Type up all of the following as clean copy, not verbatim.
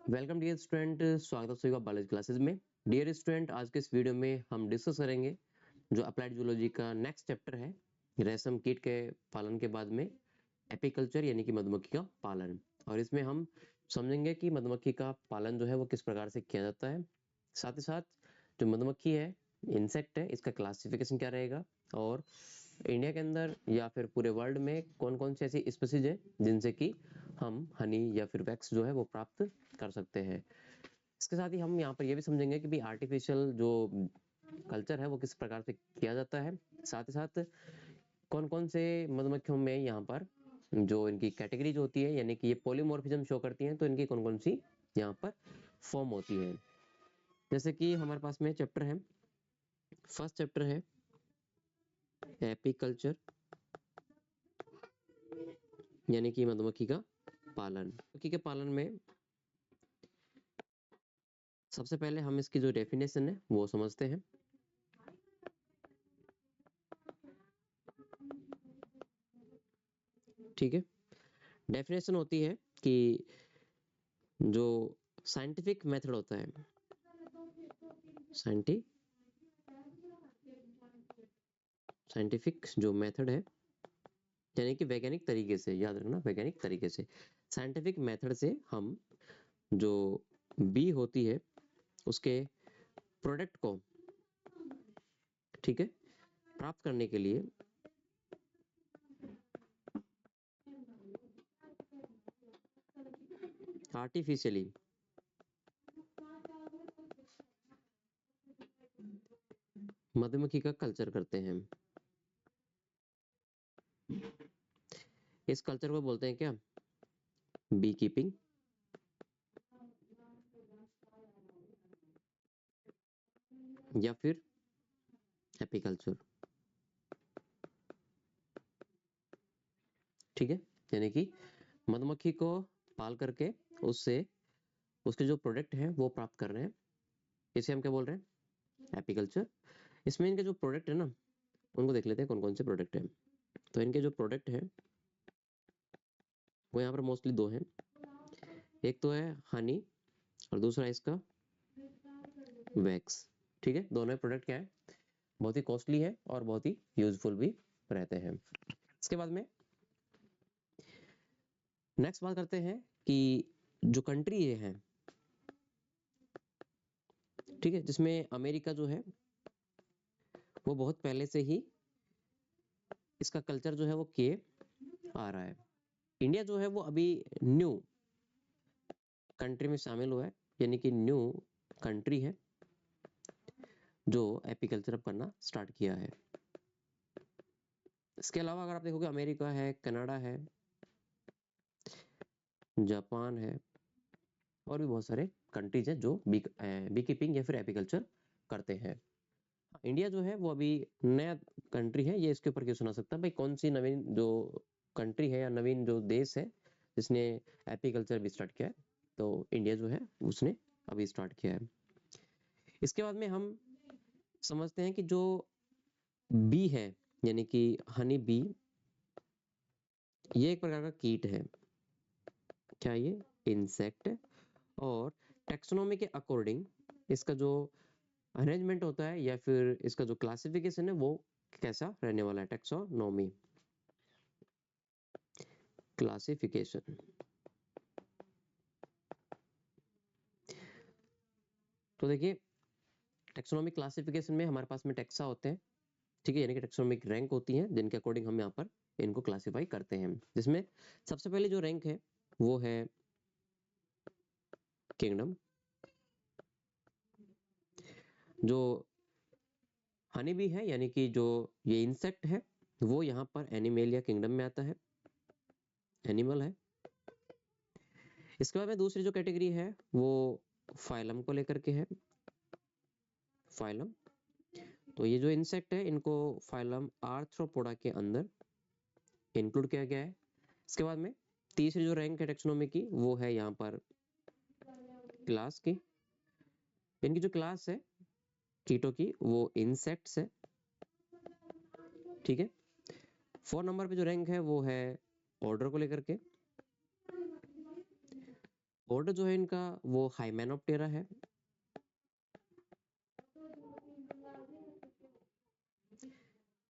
Welcome dear student, स्वागत है सभी का बायोलॉजी क्लासेस में। डियर स्टूडेंट, आज के इस वीडियो में हम डिस्कस करेंगे जो अप्लाइड जूलॉजी का नेक्स्ट चैप्टर है, रेशम कीट के पालन के बाद में एपीकल्चर यानी कि मधुमक्खी का पालन। और इसमें हम समझेंगे कि मधुमक्खी का पालन जो है वो किस प्रकार से किया जाता है। साथ ही साथ जो मधुमक्खी है, इंसेक्ट है, इसका क्लासिफिकेशन क्या रहेगा और इंडिया के अंदर या फिर पूरे वर्ल्ड में कौन कौन सी ऐसी स्पीसीज है जिनसे कि हम हनी या फिर वैक्स जो है वो प्राप्त कर सकते हैं। इसके साथ ही हम यहाँ पर ये भी समझेंगे कि भी आर्टिफिशियल जो कल्चर है वो किस प्रकार से किया जाता है। साथ ही साथ कौन कौन से मधुमक्खियों में यहाँ पर जो इनकी कैटेगरीज होती है यानी कि ये पॉलीमॉर्फिज्म शो करती हैं, तो इनकी कौन कौन सी यहाँ पर फॉर्म होती है। जैसे कि हमारे पास में चैप्टर है, फर्स्ट चैप्टर है एपीकल्चर यानी कि मधुमक्खी का पालन। मधुमक्खी के पालन में सबसे पहले हम इसकी जो डेफिनेशन है वो समझते हैं। ठीक है, डेफिनेशन होती है कि जो साइंटिफिक मेथड होता है, साइंटिफिक जो मेथड है यानी कि वैज्ञानिक तरीके से, याद रखना वैज्ञानिक तरीके से, साइंटिफिक मेथड से हम जो बी होती है उसके प्रोडक्ट को, ठीक है, प्राप्त करने के लिए आर्टिफिशियली मधुमक्खी का कल्चर करते हैं। इस कल्चर को बोलते हैं क्या, बी कीपिंग या फिर एपीकल्चर। ठीक है, यानी कि मधुमक्खी को पाल करके उससे उसके जो प्रोडक्ट है वो प्राप्त कर रहे हैं, इसे हम क्या बोल रहे हैं, एपीकल्चर। इसमें इनके जो प्रोडक्ट है ना, उनको देख लेते हैं कौन कौन से प्रोडक्ट हैं। तो इनके जो प्रोडक्ट है वो यहाँ पर मोस्टली दो हैं, एक तो है हनी और दूसरा इसका वैक्स। ठीक है, दोनों प्रोडक्ट क्या है, बहुत ही कॉस्टली है और बहुत ही यूजफुल भी रहते हैं। इसके बाद में नेक्स्ट बात करते हैं कि जो कंट्री ये है, ठीक है, जिसमें अमेरिका जो है वो बहुत पहले से ही इसका कल्चर जो है वो किए आ रहा है। इंडिया जो है वो अभी न्यू कंट्री में शामिल हुआ है, यानी कि न्यू कंट्री है जो एपीकल्चर करना स्टार्ट किया है। इसके अलावा अगर आप देखोगे अमेरिका है, कनाडा है, जापान है और भी बहुत सारे कंट्रीज हैं जो बी कीपिंग या फिर एपीकल्चर करते हैं। इंडिया जो है वो अभी नया कंट्री है, ये इसके ऊपर क्वेश्चन आ सकता है भाई कौन सी नवीन जो कंट्री है या नवीन जो देश है जिसने एपीकल्चर भी स्टार्ट किया है। तो इंडिया जो है उसने अभी स्टार्ट किया है। इसके बाद में हम समझते हैं कि जो बी है यानी कि हनी बी, ये एक प्रकार का कीट है। क्या ये इंसेक्ट, और टेक्सोनोमी के अकॉर्डिंग इसका जो अरेंजमेंट होता है या फिर इसका जो क्लासिफिकेशन है वो कैसा रहने वाला है, टेक्सोनोमी क्लासिफिकेशन। तो देखिए टेक्सोनोमिक क्लासिफिकेशन में हमारे पास में टेक्सा होते हैं, ठीक है, यानी कि टेक्सोनोमिक रैंक होती हैं जिनके अकॉर्डिंग हम यहाँ पर इनको क्लासिफाई करते हैं, जिसमें सबसे पहले जो रैंक है वो है किंगडम। जो हनी बी है यानी कि जो ये इंसेक्ट है वो यहाँ पर एनिमेलिया किंगडम में आता है, एनिमल है। इसके बाद में दूसरी जो कैटेगरी है वो फाइलम को लेकर के है, फाइलम। तो ये जो इंसेक्ट है इनको फाइलम आर्थ्रोपोडा के अंदर इंक्लूड किया गया है। इसके बाद में तीसरी जो रैंक है टेक्सोनोमी की वो है यहाँ पर क्लास की। इनकी जो क्लास है कीटों की वो इंसेक्ट्स है, ठीक है। 4 नंबर पे जो रैंक है वो है ऑर्डर को लेकर के। ऑर्डर जो है इनका वो हाइमेनोप्टेरा है।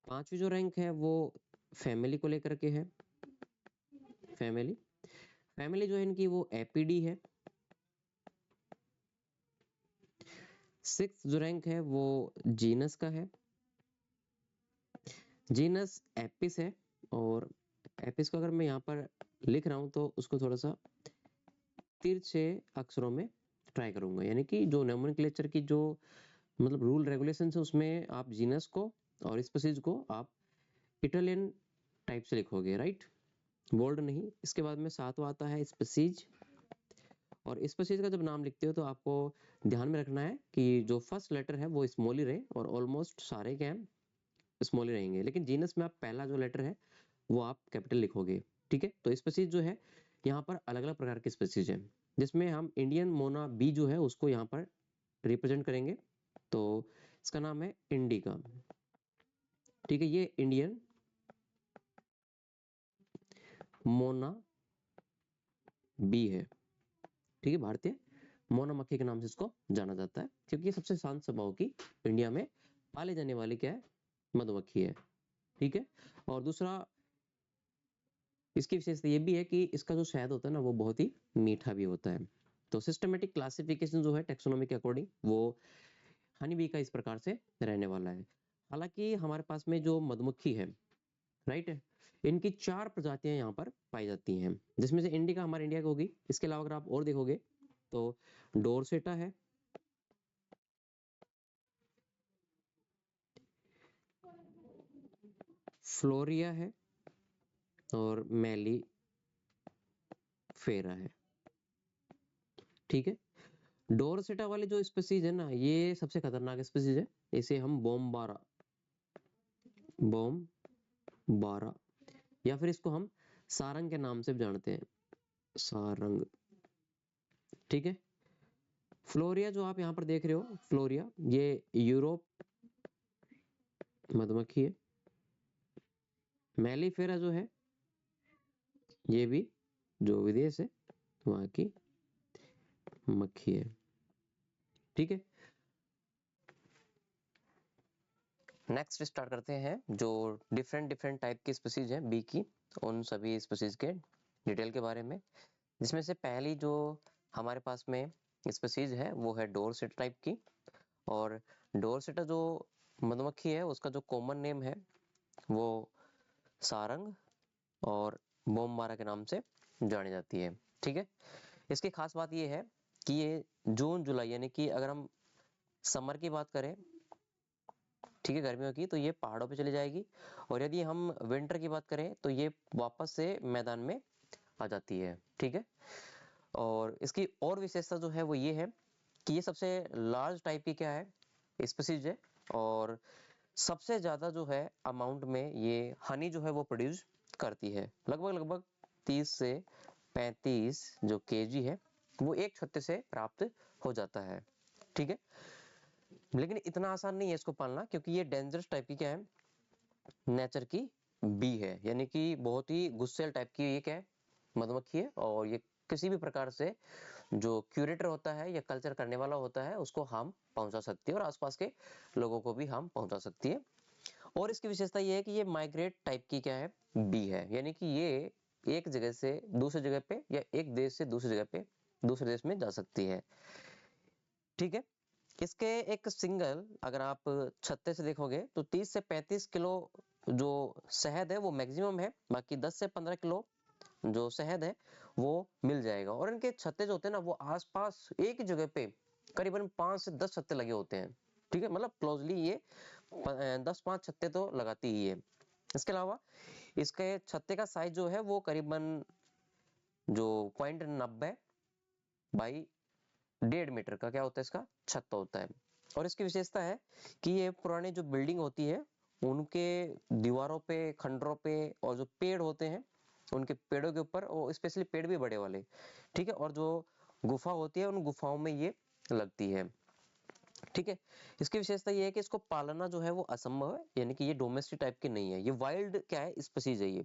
पांचवी जो रैंक है वो फैमिली को लेकर के है। फैमिली फैमिली जो है इनकी वो एपीडी है। सिक्स जो रैंक है वो जीनस का है। जीनस एपिस है। और एपिस को अगर मैं यहाँ पर लिख रहा हूँ तो उसको थोड़ा सा तिरछे अक्षरों में ट्राई करूंगा, यानी कि जो नोमेनक्लेचर की जो मतलब रूल रेगुलेशन है उसमें आप जीनस को और स्पीशीज को आप इटालियन टाइप से लिखोगे, राइट, बोल्ड नहीं। इसके बाद में सातवां आता है स्पीशीज। और स्पीशीज का जब नाम लिखते हो तो आपको ध्यान में रखना है कि जो फर्स्ट लेटर है वो स्मॉल ही रहे, और ऑलमोस्ट सारे क्या स्मॉल ही रहेंगे, लेकिन जीनस में आप पहला जो लेटर है वो आप कैपिटल लिखोगे। ठीक है, तो स्पीशीज जो है यहाँ पर अलग अलग प्रकार की स्पीशीज है, जिसमें हम इंडियन मोना बी जो है उसको यहाँ पर रिप्रेजेंट करेंगे। तो इसका नाम है इंडिका। ठीक है, ये इंडियन मोना बी है। ठीक है, भारतीय मोना मक्खी के नाम से इसको जाना जाता है, क्योंकि ये सबसे शांत स्वभाव की इंडिया में पाले जाने वाली क्या है, मधुमक्खी है। ठीक है, और दूसरा इसकी विशेषता ये भी है कि इसका जो शहद होता है ना वो बहुत ही मीठा भी होता है। तो सिस्टमेटिक क्लासिफिकेशन जो है टेक्सोनोमी के अकॉर्डिंग वो हनी बी का इस प्रकार से रहने वाला है। हालांकि हमारे पास में जो मधुमक्खी है, राइट है, इनकी चार प्रजातियां यहाँ पर पाई जाती हैं, जिसमें से इंडिका हमारे इंडिया की होगी। इसके अलावा अगर आप और देखोगे तो डोरसेटा है, फ्लोरिया है, और मेली फेरा है। ठीक है, डोरसेटा वाले जो स्पीसीज है ना ये सबसे खतरनाक स्पीसीज है। इसे हम बॉम्बारा या फिर इसको हम सारंग के नाम से भी जानते हैं, सारंग। ठीक है, फ्लोरिया जो आप यहाँ पर देख रहे हो, फ्लोरिया ये यूरोप मधुमक्खी है। मेलीफेरा जो है ये भी जो विदेश है वहां की मक्खी है। ठीक है, नेक्स्ट स्टार्ट करते हैं जो डिफरेंट डिफरेंट टाइप की स्पीसीज हैं बी की, उन सभी स्पीसीज के डिटेल के बारे में। जिसमें से पहली जो हमारे पास में स्पीसीज है वो है डोरसेटा टाइप की। और डोरसेटा जो मधुमक्खी है उसका जो कॉमन नेम है वो सारंग और बोमबारा के नाम से जानी जाती है। ठीक है, इसकी खास बात ये है कि ये जून जुलाई यानी कि अगर हम समर की बात करें, ठीक है, गर्मियों की, तो ये पहाड़ों पे चली जाएगी। और यदि हम विंटर की बात करें तो ये वापस से मैदान में आ जाती है। ठीक है, और इसकी और विशेषता जो है वो ये है कि ये सबसे लार्ज टाइप की क्या है स्पीसीज है, और सबसे ज्यादा जो है अमाउंट में ये हनी जो है वो प्रोड्यूस करती है। लगभग लगभग 30 से 35 जो केजी है वो एक छत्ते से प्राप्त हो जाता है। ठीक है, लेकिन इतना आसान नहीं है इसको पालना, क्योंकि ये डेंजरस टाइप की क्या है, नेचर की बी है, यानी कि बहुत ही गुस्सेल टाइप की ये क्या है, मधुमक्खी है। और ये किसी भी प्रकार से जो क्यूरेटर होता है या कल्चर करने वाला होता है उसको हार्म पहुंचा सकती है, और आसपास के लोगों को भी हार्म पहुंचा सकती है। और इसकी विशेषता ये है कि ये माइग्रेट टाइप की क्या है, बी है, यानी कि ये एक जगह से दूसरी जगह पे या एक देश से दूसरी जगह पे दूसरे देश में जा सकती है। ठीक है, इसके एक सिंगल अगर आप छत्ते से देखोगे तो 30 से 35 किलो जो शहद है वो मैक्सिमम है, बाकी 10 से 15 किलो जो शहद है वो मिल जाएगा। और इनके छत्ते जो होते हैं ना वो आसपास एक ही जगह पे करीबन 5 से 10 छत्ते लगे होते हैं। ठीक है, मतलब क्लोजली ये 10-5 छत्ते तो लगाती ही है। इसके अलावा इसके छत्ते का साइज जो है वो करीबन जो 0.90 बाई 1.5 मीटर का क्या होता है इसका छत्ता होता है। और इसकी विशेषता है कि ये पुराने जो बिल्डिंग होती है उनके दीवारों पे, खंडरों पे, और जो पेड़ होते हैं उनके पेड़ों के ऊपर, और स्पेशली पेड़ भी बड़े वाले, ठीक है, और जो गुफा होती है उन गुफाओं में ये लगती है। ठीक है, इसकी विशेषता ये है कि इसको पालना जो है वो असंभव है, यानी कि ये डोमेस्टिक टाइप की नहीं है, ये वाइल्ड क्या है स्पीसीज है। ये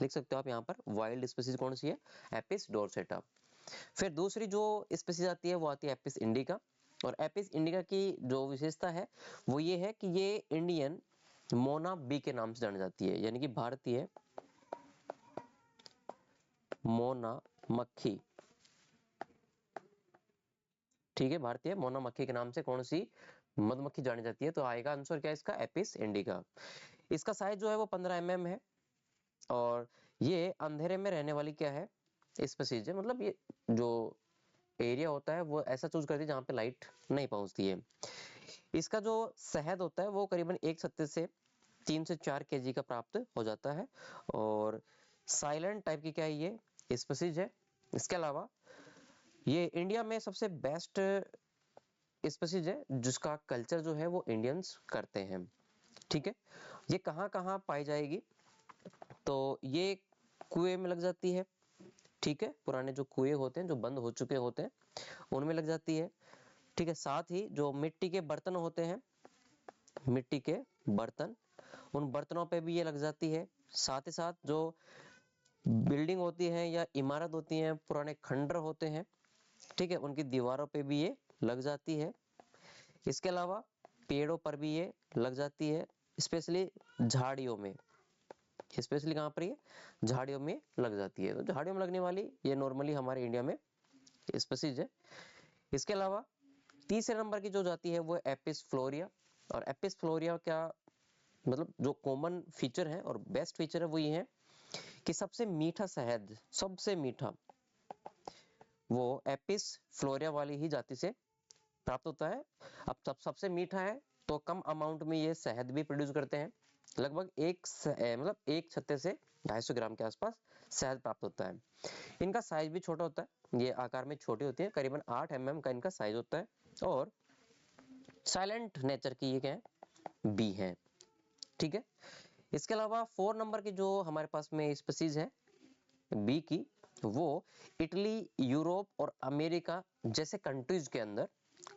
लिख सकते हो आप यहाँ पर, वाइल्ड स्पीसीज कौन सी है, एपिस डोरसेटा। फिर दूसरी जो स्पीसीज आती है वो आती है एपिस इंडिका। और एपिस इंडिका की जो विशेषता है वो ये है कि ये इंडियन मोना बी के नाम से जानी जाती है, यानी कि भारतीय मोना मक्खी। ठीक है, भारतीय मोना मक्खी के नाम से कौन सी मधुमक्खी जानी जाती है? तो आएगा आंसर क्या इसका, एपिस इंडिका। इसका साइज जो है वो 15 mm है और ये अंधेरे में रहने वाली क्या है, स्पीसीज है। मतलब ये जो एरिया होता है वो ऐसा चूज करती है जहाँ पे लाइट नहीं पहुंचती है। इसका जो शहद होता है वो करीबन एक छत्ते से 3 से 4 kg का प्राप्त हो जाता है और साइलेंट टाइप की क्या है ये स्पीसीज है। इसके अलावा ये इंडिया में सबसे बेस्ट स्पीसीज है जिसका कल्चर जो है वो इंडियंस करते हैं। ठीक है, ये कहाँ कहाँ पाई जाएगी? तो ये कुएं में लग जाती है। ठीक है, पुराने जो कुएं होते हैं जो बंद हो चुके होते हैं उनमें लग जाती है। ठीक है, साथ ही जो मिट्टी के बर्तन होते हैं, मिट्टी के बर्तन, उन बर्तनों पे भी ये लग जाती है। साथ ही साथ जो बिल्डिंग होती है या इमारत होती है, पुराने खंडर होते हैं, ठीक है, उनकी दीवारों पे भी ये लग जाती है। इसके अलावा पेड़ों पर भी ये लग जाती है, स्पेशली झाड़ियों में। स्पेशली कहाँ पर ये झाड़ियों में लग जाती है। तो झाड़ियों में लगने वाली ये नॉर्मली हमारे इंडिया में स्पीसीज है। इसके अलावा तीसरे नंबर की जो जाती है वो एपिस फ्लोरिया। और एपिस फ्लोरिया क्या मतलब जो कॉमन फीचर है और बेस्ट फीचर है वो ये है कि सबसे मीठा शहद, सबसे मीठा वो एपिस फ्लोरिया वाली ही जाति से प्राप्त होता है। अब सबसे मीठा है तो कम अमाउंट में ये शहद भी प्रोड्यूस करते हैं। लगभग मतलब एक छत्ते से 250 ग्राम के आसपास शहद प्राप्त होता है। इनका साइज भी छोटा होता है, ये आकार में छोटी होती है, करीबन 8 mm का इनका साइज होता है और साइलेंट नेचर की ये क्या है, बी है। ठीक है, इसके अलावा 4 नंबर की जो हमारे पास में स्पीसीज है बी की, वो इटली, यूरोप और अमेरिका जैसे कंट्रीज के अंदर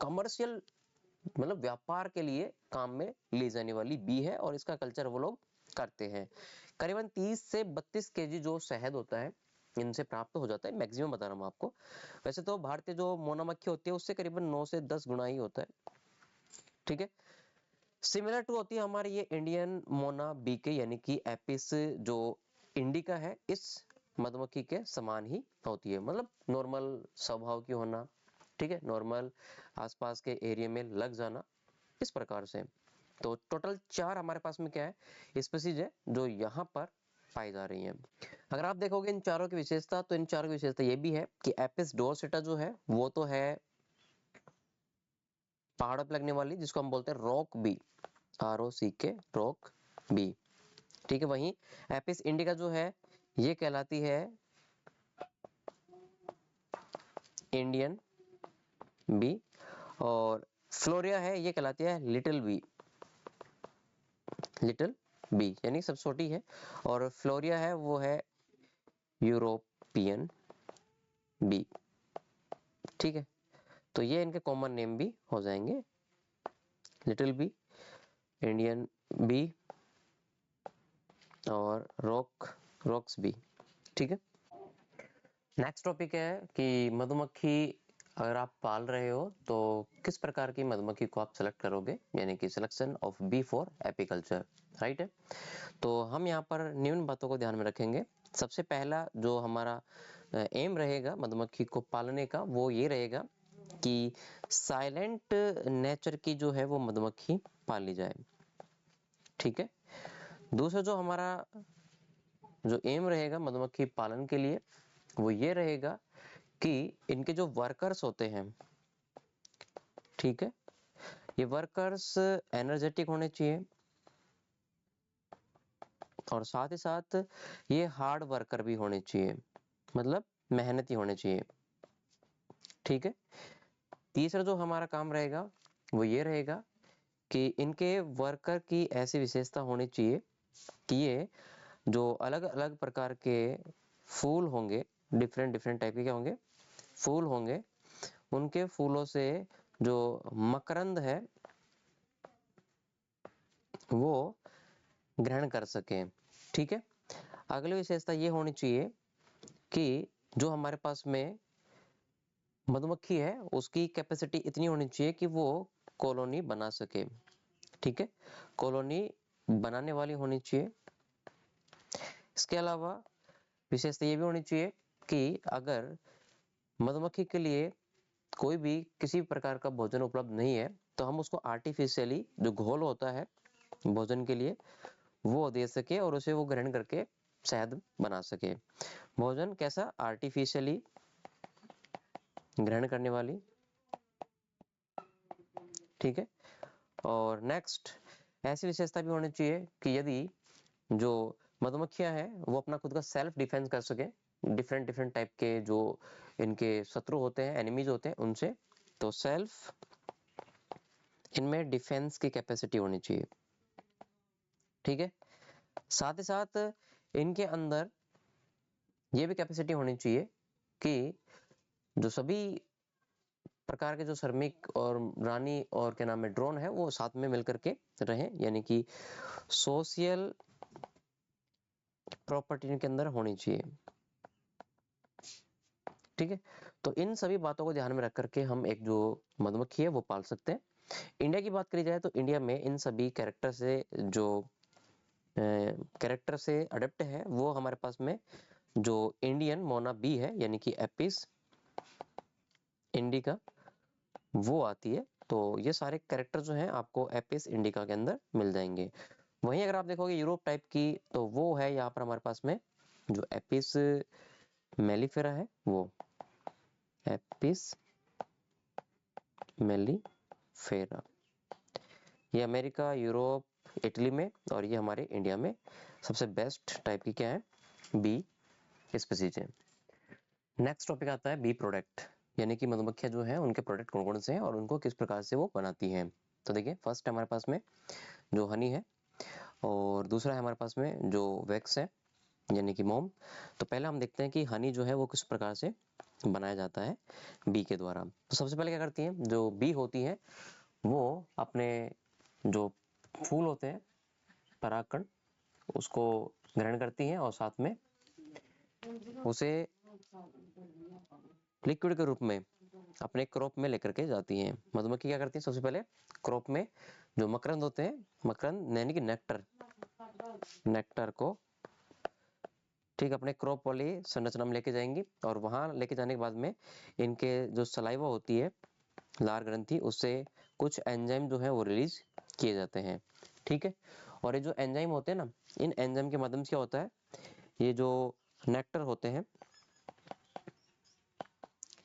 कमर्शियल मतलब व्यापार के लिए काम में ली जाने वाली बी है और इसका कल्चर वो लोग करते हैं। करीबन 30 से 32 kg जो शहद होता है इनसे प्राप्त हो जाता है, मैक्सिमम बता रहा हूँ आपको। वैसे तो भारतीय जो मोना मक्खी होती है उससे करीबन 9 से 10 गुना ही होता है। ठीक है, सिमिलर टू होती है हमारी ये इंडियन मोना बी के, यानी कि एपिस जो इंडिका है इस मधुमक्खी के समान ही होती है। मतलब नॉर्मल स्वभाव की होना, ठीक है, नॉर्मल आसपास के एरिया में लग जाना, इस प्रकार से। तो टोटल 4 हमारे पास में क्या है, स्पीसीज है जो यहाँ पर पाई जा रही हैं। अगर आप देखोगे इन चारों की विशेषता, तो इन चारों की विशेषता ये भी है कि एपिस डोरसेटा जो है वो तो है पहाड़ों पर लगने वाली, जिसको हम बोलते हैं rock bee, ROCK, rock bee. ठीक है, वहीं एपिस इंडिका जो है ये कहलाती है इंडियन बी और फ्लोरिया है ये कहलाती है लिटिल बी, लिटिल बी यानी सब छोटी है। और फ्लोरिया है वो है यूरोपियन बी। ठीक है, तो ये इनके कॉमन नेम भी हो जाएंगे, लिटिल बी, इंडियन बी और रॉक्स बी। ठीक है, नेक्स्ट टॉपिक है कि मधुमक्खी अगर आप पाल रहे हो तो किस प्रकार की मधुमक्खी को आप सेलेक्ट करोगे, यानी कि selection of bee for apiculture, right है। तो हम यहाँ पर निम्न बातों को ध्यान में रखेंगे। सबसे पहला जो हमारा एम रहेगा मधुमक्खी को पालने का वो ये रहेगा कि साइलेंट नेचर की जो है वो मधुमक्खी पाली जाए। ठीक है, दूसरा जो हमारा जो एम रहेगा मधुमक्खी पालन के लिए वो ये रहेगा कि इनके जो वर्कर्स होते हैं, ठीक है, ये वर्कर्स एनर्जेटिक होने चाहिए और साथ ही साथ ये हार्ड वर्कर भी होने चाहिए, मतलब मेहनती होने चाहिए। ठीक है, तीसरा जो हमारा काम रहेगा वो ये रहेगा कि इनके वर्कर की ऐसी विशेषता होनी चाहिए कि ये जो अलग अलग प्रकार के फूल होंगे, डिफरेंट डिफरेंट टाइप के क्या होंगे, फूल होंगे, उनके फूलों से जो मकरंद है वो ग्रहण कर सके। ठीक है, अगली विशेषता ये होनी चाहिए कि जो हमारे पास में मधुमक्खी है उसकी कैपेसिटी इतनी होनी चाहिए कि वो कॉलोनी बना सके, ठीक है, कॉलोनी बनाने वाली होनी चाहिए। इसके अलावा विशेषता ये भी होनी चाहिए कि अगर मधुमक्खी के लिए कोई भी किसी प्रकार का भोजन उपलब्ध नहीं है तो हम उसको आर्टिफिशियली जो घोल होता है भोजन के लिए वो दे सके और उसे वो ग्रहण करके शहद बना सके। भोजन कैसा? आर्टिफिशियली ग्रहण करने वाली, ठीक है। और नेक्स्ट ऐसी विशेषता भी होनी चाहिए कि यदि जो मधुमक्खियां हैं वो अपना खुद का सेल्फ डिफेंस कर सके डिफरेंट डिफरेंट टाइप के जो इनके शत्रु होते हैं, एनिमीज होते हैं उनसे, तो सेल्फ इनमें डिफेंस की कैपेसिटी होनी चाहिए, ठीक है। साथ ही साथ इनके अंदर ये भी कैपेसिटी होनी चाहिए कि जो सभी प्रकार के जो श्रमिक और रानी और क्या नाम है ड्रोन है वो साथ में मिलकर के रहें, यानी कि सोशल प्रॉपर्टी इनके अंदर होनी चाहिए, ठीक है। तो इन सभी बातों को ध्यान में रख करके हम एक जो मधुमक्खी है वो पाल सकते हैं। इंडिया की बात करी जाए तो इंडिया में इन सभी कैरेक्टर से जो कैरेक्टर से अडेप्ट है वो हमारे पास में जो इंडियन मोना बी है यानी कि एपिस इंडिका वो आती है। तो ये सारे कैरेक्टर जो हैं आपको एपिस इंडिका के अंदर मिल जाएंगे। वहीं अगर आप देखोगे यूरोप टाइप की तो वो है यहाँ पर हमारे पास में जो एपिस मेलिफेरा है, वो एपिस मेलिफेरा, ये अमेरिका, यूरोप, इटली में और ये हमारे इंडिया में सबसे बेस्ट टाइप की क्या है, बी स्पीसीज है। नेक्स्ट टॉपिक आता है बी प्रोडक्ट, यानी कि मधुमक्खियां जो है उनके प्रोडक्ट कौन कौन से हैं और उनको किस प्रकार से वो बनाती हैं। तो देखिए फर्स्ट हमारे पास में जो हनी है और दूसरा है हमारे पास में जो वैक्स है यानी कि मोम। तो पहले हम देखते हैं कि हनी जो है वो किस प्रकार से बनाया जाता है बी के द्वारा। तो सबसे पहले क्या करती हैं, जो बी होती है वो अपने जो फूल होते हैं परागकण उसको ग्रहण करती हैं और साथ में उसे लिक्विड के रूप में अपने क्रॉप में लेकर के जाती हैं। मधुमक्खी क्या करती है, सबसे पहले क्रॉप में जो मकरंद होते हैं, मकरंद यानी कि नेक्टर, नेक्टर को ठीक अपने क्रॉप वाली संरचना में लेके जाएंगी और वहां लेके जाने के बाद में इनके जो सलाइवा होती है लार ग्रंथि उससे कुछ एंजाइम जो है वो रिलीज किए जाते हैं, ठीक है। और ये जो एंजाइम होते हैं ना, इन एंजाइम के माध्यम से क्या होता है, ये जो नेक्टर होते हैं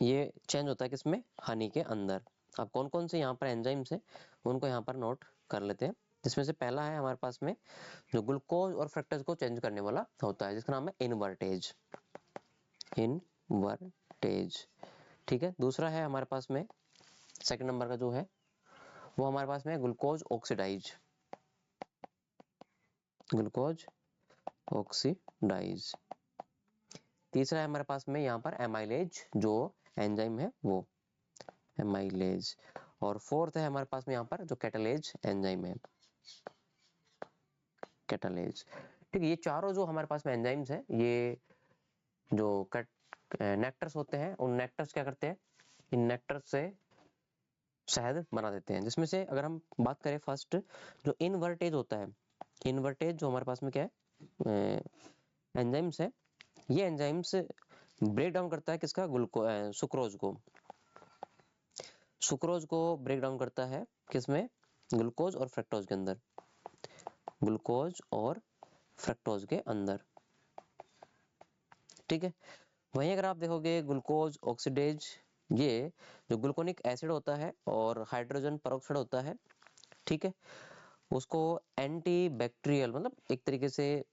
ये चेंज होता है किसमें, हनी के अंदर। अब कौन कौन से यहाँ पर एंजाइम्स हैं उनको यहाँ पर नोट कर लेते हैं, जिसमें से पहला है हमारे पास में जो ग्लूकोज और फ्रक्टोज को चेंज करने वाला होता है जिसका नाम है इनवर्टेज, इनवर्टेज, ठीक है। दूसरा है हमारे पास में सेकंड नंबर का जो है वो हमारे पास में ग्लूकोज ऑक्सीडाइज, ग्लूकोज ऑक्सीडाइज। तीसरा है हमारे पास में यहाँ पर एमाइलेज जो एंजाइम है वो एमाइलेज। और फोर्थ है हमारे पास में यहाँ पर जो कैटालेज एंजाइम है, कैटालेज, ठीक है। ये चारों जो हमारे पास में एंजाइम्स हैं ये जो नेक्टर्स होते हैं उन नेक्टर्स क्या करते हैं, इन नेक्टर्स से शहद बना देते हैं। जिसमें से अगर हम बात करें फर्स्ट जो इनवर्टेज होता है, इनवर्टेज जो हमारे पास में क्या है एंजाइम्स है, ये एंजाइम्स ब्रेक डाउन करता है किसका, सुक्रोज को, सुक्रोज को ब्रेक डाउन करता है किसमें, ग्लूकोज और फ्रक्टोज के अंदर, ग्लूकोज और फ्रक्टोज के अंदर, ठीक है। वहीं अगर आप देखोगे ग्लूकोज ऑक्सीडेज, ये जो ग्लूकोनिक एसिड होता है और हाइड्रोजन पेरोक्साइड होता है, ठीक है, उसको एंटी बैक्टीरियल मतलब एक तरीके से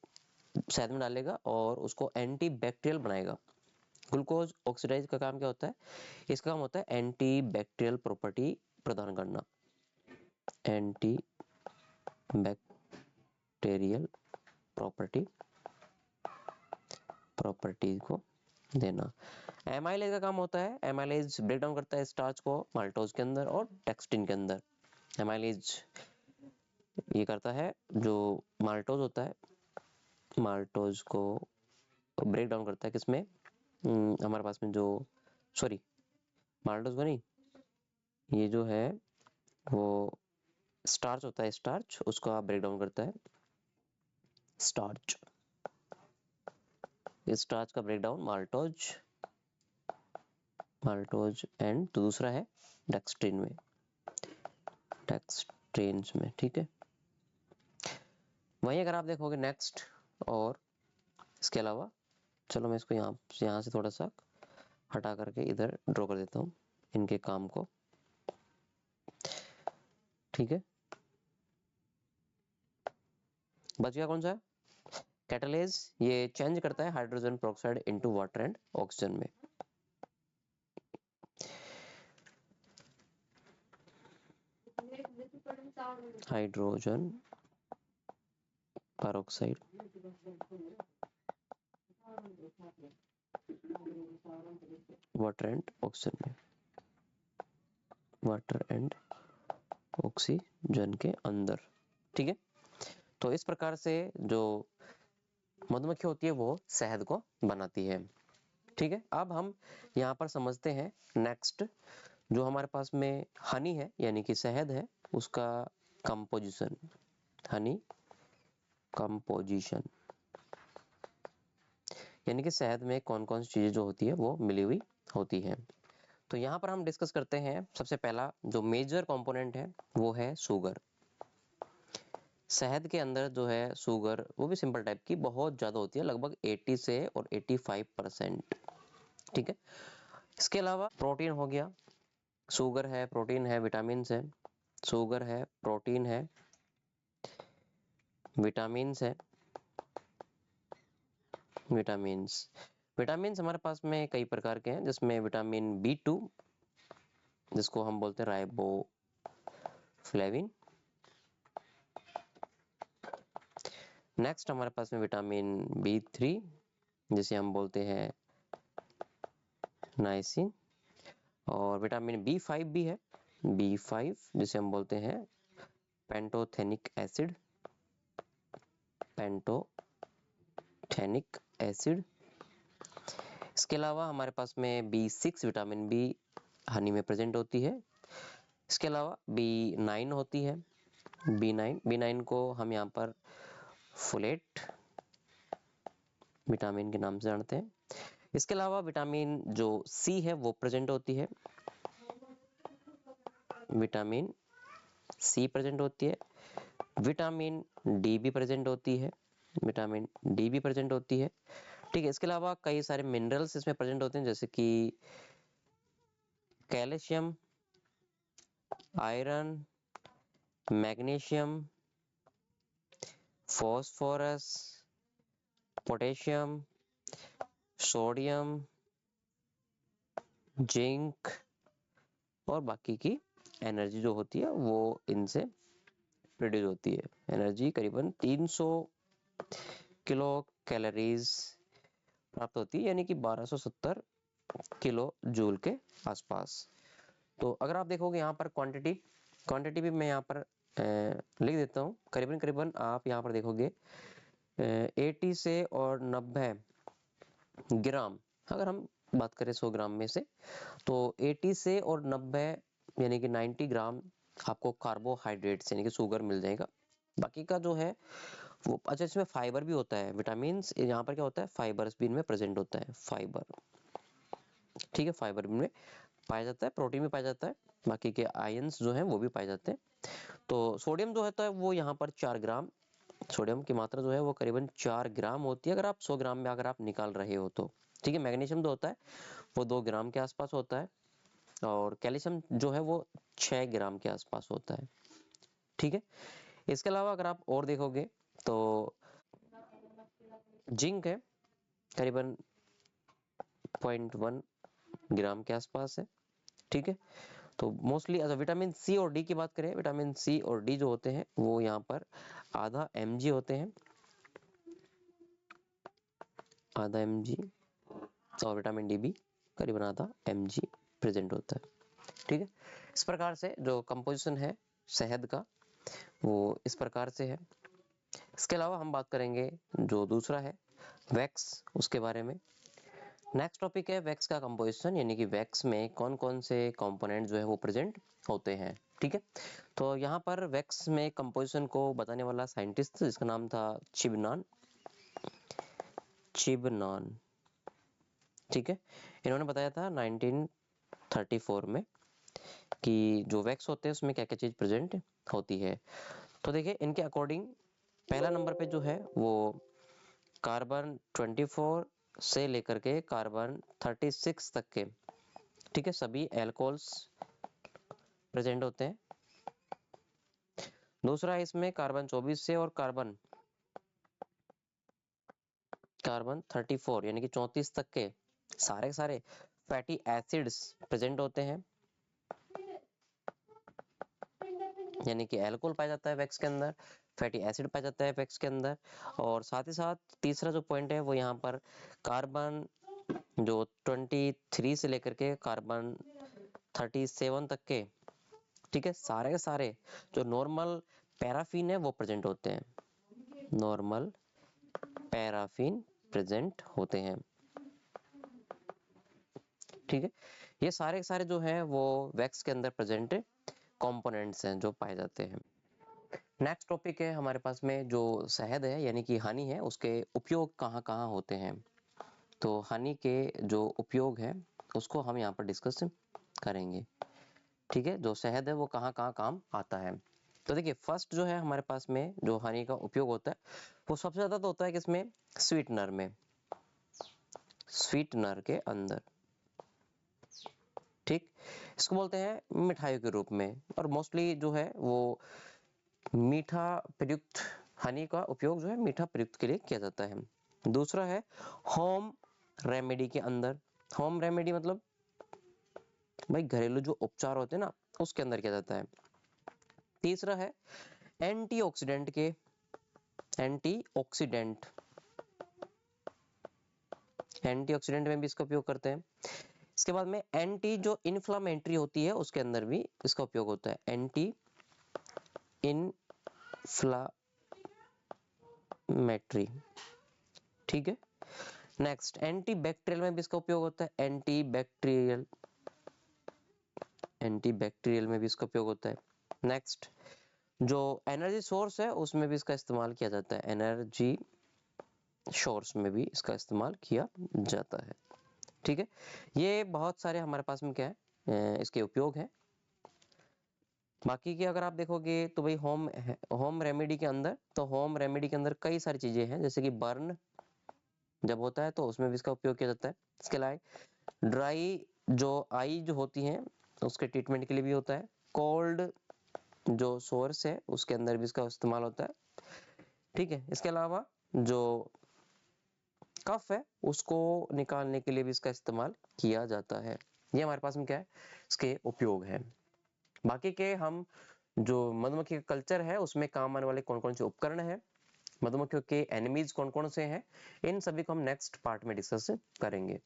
शहद में डालेगा और उसको एंटी बैक्टीरियल बनाएगा। ग्लूकोज ऑक्सीडाइज का काम क्या होता है, इसका काम होता है एंटी बैक्टीरियल प्रॉपर्टी प्रदान करना, एंटी बैक्टीरियल प्रॉपर्टी को देना। एमाइलेज का काम होता है, एमाइलेज ब्रेक डाउन करता है स्टार्च को माल्टोज के अंदर और टेक्सटिन के अंदर। एमाइलेज ये करता है जो माल्टोज होता है, माल्टोज को ब्रेक डाउन करता है किसमें, हमारे पास में जो सॉरी माल्टोज को नहीं, ये जो है वो स्टार्च होता है, स्टार्च, उसको आप ब्रेक डाउन करता है, स्टार्च, इस स्टार्च का break down maltose, maltose and तो दूसरा है डेक्सट्रिन में, डेक्सट्रेन्स में, ठीक है। वहीं अगर आप देखोगे नेक्स्ट, और इसके अलावा चलो मैं इसको यहाँ से थोड़ा सा हटा करके इधर ड्रॉ कर देता हूँ इनके काम को, ठीक है। बच गया कौन सा, कैटालेज, ये चेंज करता है hydrogen peroxide into water and oxygen में। Hydrogen peroxide, water and oxygen में, वाटर एंड ऑक्सीजन के अंदर, ठीक है। तो इस प्रकार से जो मधुमक्खी होती है वो शहद को बनाती है, ठीक है। अब हम यहाँ पर समझते हैं नेक्स्ट, जो हमारे पास में हनी है यानी कि शहद है, उसका कंपोजिशन, हनी कंपोजिशन, यानी कि शहद में कौन कौन सी चीजें जो होती है वो मिली हुई होती है। तो यहाँ पर हम डिस्कस करते हैं, सबसे पहला जो मेजर कंपोनेंट है वो है शुगर। शहद के अंदर जो है शुगर, वो भी सिंपल टाइप की बहुत ज्यादा होती है, लगभग 80 से और 85%, ठीक है। इसके अलावा प्रोटीन हो गया, शुगर है, प्रोटीन है, विटामिन है, शुगर है, प्रोटीन है, विटामिन है, विटामिन हमारे पास में कई प्रकार के हैं, जिसमें विटामिन B2 जिसको हम बोलते हैं राइबोफ्लेविन। नेक्स्ट हमारे पास में विटामिन B3 जिसे हम बोलते हैं नाइसिन, और विटामिन B5 भी है, B5 जिसे हम बोलते हैं पेंटोथेनिक एसिड, पेंटोथेनिक एसिड। इसके अलावा हमारे पास में B6 विटामिन बी हनी में प्रेजेंट होती है। इसके अलावा B9 होती है, B9 को हम यहाँ पर फोलेट विटामिन के नाम से जानते हैं। इसके अलावा विटामिन जो C है वो प्रेजेंट होती है, विटामिन C प्रेजेंट होती है, विटामिन D भी प्रेजेंट होती है, विटामिन D भी प्रेजेंट होती है, ठीक है। इसके अलावा कई सारे मिनरल्स इसमें प्रेजेंट होते हैं, जैसे कि calcium, iron, magnesium, phosphorus, potassium, sodium, zinc, और बाकी की एनर्जी जो होती है वो इनसे प्रोड्यूस होती है। एनर्जी करीबन 300 किलो कैलोरीज प्राप्त होती है, यानी कि 1270 किलो जूल के आसपास। तो अगर आप देखोगे यहाँ पर क्वांटिटी भी मैं यहाँ पर लिख देता हूँ, करीबन आप यहाँ पर देखोगे 80 से और 90 ग्राम, अगर हम बात करें 100 ग्राम में से, तो 80 से और 90 यानी कि 90 ग्राम आपको कार्बोहाइड्रेट्स यानी कि शुगर मिल जाएगा। बाकी का जो है वो, अच्छा इसमें फाइबर भी होता है, विटामिन यहाँ पर क्या होता है, फाइबर्स भी इनमें प्रेजेंट होता है, फाइबर, ठीक है, फाइबर में पाया जाता है, प्रोटीन भी पाया जाता है, बाकी के आयंस जो है वो भी पाए जाते हैं। तो सोडियम जो होता है वो यहाँ पर 4 ग्राम, सोडियम की मात्रा जो है वो करीबन 4 ग्राम होती है, अगर आप 100 ग्राम में अगर आप निकाल रहे हो तो, ठीक है। मैग्नीशियम जो होता है वो 2 ग्राम के आसपास होता है, और कैल्शियम जो है वो 6 ग्राम के आसपास होता है, ठीक है। इसके अलावा अगर आप और देखोगे तो जिंक है, करीबन 0.1 ग्राम के आसपास है, ठीक है। तो मोस्टली अच्छा, विटामिन C और D की बात करें, विटामिन C और D जो होते हैं वो यहाँ पर आधा mg होते हैं, आधा mg, और विटामिन D भी करीबन आधा mg प्रेजेंट होता है, ठीक है। इस प्रकार से जो कंपोजिशन है शहद का वो इस प्रकार से है। इसके अलावा हम बात करेंगे जो दूसरा है वैक्स, उसके बारे में। नेक्स्ट टॉपिक है वैक्स का कंपोजिशन, यानी कि वैक्स में कौन कौन से कंपोनेंट जो है वो प्रेजेंट होते हैं। ठीक है, तो यहाँ पर वैक्स में कंपोजिशन को बताने वाला साइंटिस्ट जिसका नाम था चिबनान। ठीक है, इन्होंने बताया था 1934 में कि जो वैक्स होते हैं उसमें क्या क्या चीज प्रेजेंट होती है। तो देखिए इनके अकॉर्डिंग पहला नंबर पे जो है वो कार्बन 24 से लेकर के कार्बन 36 तक के, ठीक है, सभी एल्कोहल्स प्रेजेंट होते हैं। दूसरा है इसमें कार्बन 24 से और कार्बन 34 यानी कि 34 तक के सारे फैटी एसिड्स प्रेजेंट होते हैं, यानी कि अल्कोहल पाया जाता है वैक्स के अंदर, फैटी एसिड पाया जाता है वैक्स के अंदर। और साथ ही साथ तीसरा जो पॉइंट है वो यहाँ पर कार्बन जो 23 से लेकर के कार्बन 37 तक के, ठीक है, सारे के सारे जो नॉर्मल पैराफिन है वो प्रेजेंट होते हैं, नॉर्मल पैराफिन प्रेजेंट होते हैं। ठीक है, ये सारे के सारे जो हैं वो वैक्स के अंदर प्रेजेंट कंपोनेंट्स हैं जो पाए जाते हैं। नेक्स्ट टॉपिक है हमारे पास में जो शहद है यानी कि हनी है, उसके उपयोग कहाँ कहाँ होते हैं। तो हनी के जो उपयोग है उसको हम यहाँ पर डिस्कस करेंगे। ठीक है, जो शहद है वो कहाँ कहाँ काम आता है। तो देखिए फर्स्ट जो है हमारे पास में जो हनी का उपयोग होता है वो सबसे ज्यादा तो होता है किसमें, स्वीटनर में, स्वीटनर के अंदर। ठीक, इसको बोलते हैं मिठाइयों के रूप में, और मोस्टली जो है वो मीठा प्रयुक्त, हनी का उपयोग जो है मीठा प्रयुक्त के लिए किया जाता है। दूसरा है होम रेमेडी के अंदर, होम रेमेडी मतलब भाई घरेलू जो उपचार होते हैं ना उसके अंदर किया जाता है। तीसरा है एंटीऑक्सीडेंट के, एंटीऑक्सीडेंट एंटीऑक्सीडेंट में भी इसका उपयोग करते हैं। इसके बाद में एंटी जो इन्फ्लामेटरी होती है उसके अंदर भी इसका उपयोग होता है, एंटी इन्फ्लामेटरी। ठीक है, नेक्स्ट एंटी बैक्टीरियल में भी इसका उपयोग होता है, एंटी बैक्टीरियल में भी इसका उपयोग होता है। नेक्स्ट जो एनर्जी सोर्स है उसमें भी इसका इस्तेमाल किया जाता है, एनर्जी सोर्स में भी इसका इस्तेमाल किया जाता है। ठीक है, ये बहुत सारे हमारे पास में क्या है इसके उपयोग हैं। बाकी की अगर आप देखोगे तो भाई होम रेमेडी के अंदर, तो होम रेमेडी के अंदर कई सारी चीजें हैं, जैसे कि बर्न जब होता है तो उसमें भी इसका उपयोग किया जाता है। इसके अलावा ड्राई जो आई जो होती हैं उसके ट्रीटमेंट के लिए भी होता है। कोल्ड जो सोर्स है उसके अंदर भी इसका इस्तेमाल होता है। ठीक है, इसके अलावा जो कफ है उसको निकालने के लिए भी इसका इस्तेमाल किया जाता है। ये हमारे पास में क्या है, इसके उपयोग है। बाकी के हम जो मधुमक्खी का कल्चर है उसमें काम आने वाले कौन कौन से उपकरण है, मधुमक्खियों के एनिमीज कौन कौन से हैं, इन सभी को हम नेक्स्ट पार्ट में डिस्कस करेंगे।